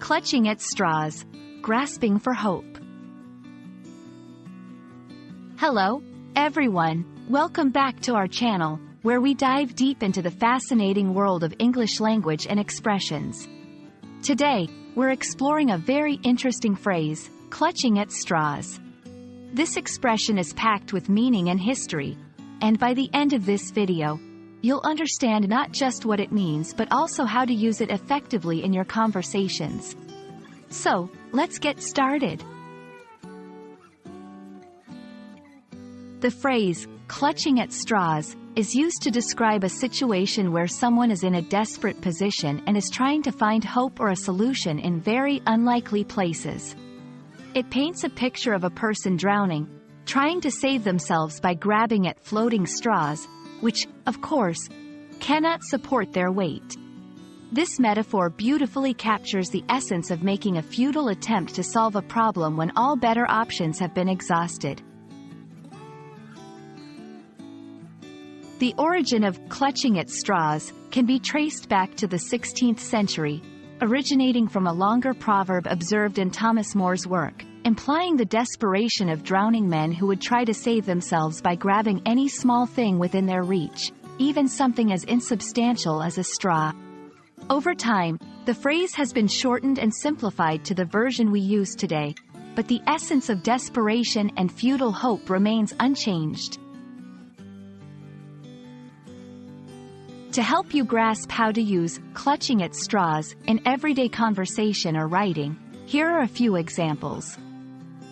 Clutching at straws, grasping for hope. Hello, everyone. Welcome back to our channel, where we dive deep into the fascinating world of English language and expressions. Today, we're exploring a very interesting phrase, clutching at straws. This expression is packed with meaning and history, and by the end of this video, you'll understand not just what it means but also how to use it effectively in your conversations. So, let's get started. The phrase, clutching at straws, is used to describe a situation where someone is in a desperate position and is trying to find hope or a solution in very unlikely places. It paints a picture of a person drowning, trying to save themselves by grabbing at floating straws, which, of course, cannot support their weight. This metaphor beautifully captures the essence of making a futile attempt to solve a problem when all better options have been exhausted. The origin of clutching at straws can be traced back to the 16th century, originating from a longer proverb observed in Thomas More's work, implying the desperation of drowning men who would try to save themselves by grabbing any small thing within their reach, even something as insubstantial as a straw. Over time, the phrase has been shortened and simplified to the version we use today, but the essence of desperation and futile hope remains unchanged. To help you grasp how to use clutching at straws in everyday conversation or writing, here are a few examples.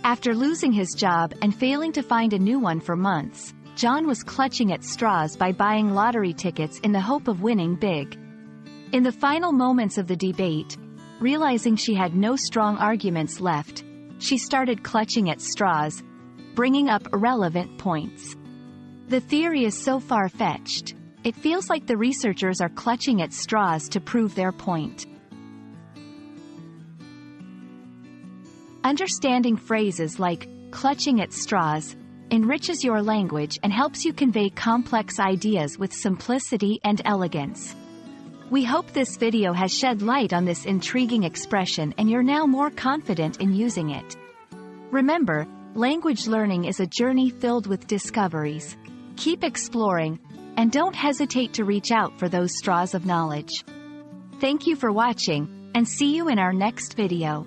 After losing his job and failing to find a new one for months, John was clutching at straws by buying lottery tickets in the hope of winning big. In the final moments of the debate, realizing she had no strong arguments left, she started clutching at straws, bringing up irrelevant points. The theory is so far-fetched, it feels like the researchers are clutching at straws to prove their point. Understanding phrases like clutching at straws enriches your language and helps you convey complex ideas with simplicity and elegance. We hope this video has shed light on this intriguing expression and you're now more confident in using it. Remember, language learning is a journey filled with discoveries. Keep exploring, and don't hesitate to reach out for those straws of knowledge. Thank you for watching, and see you in our next video.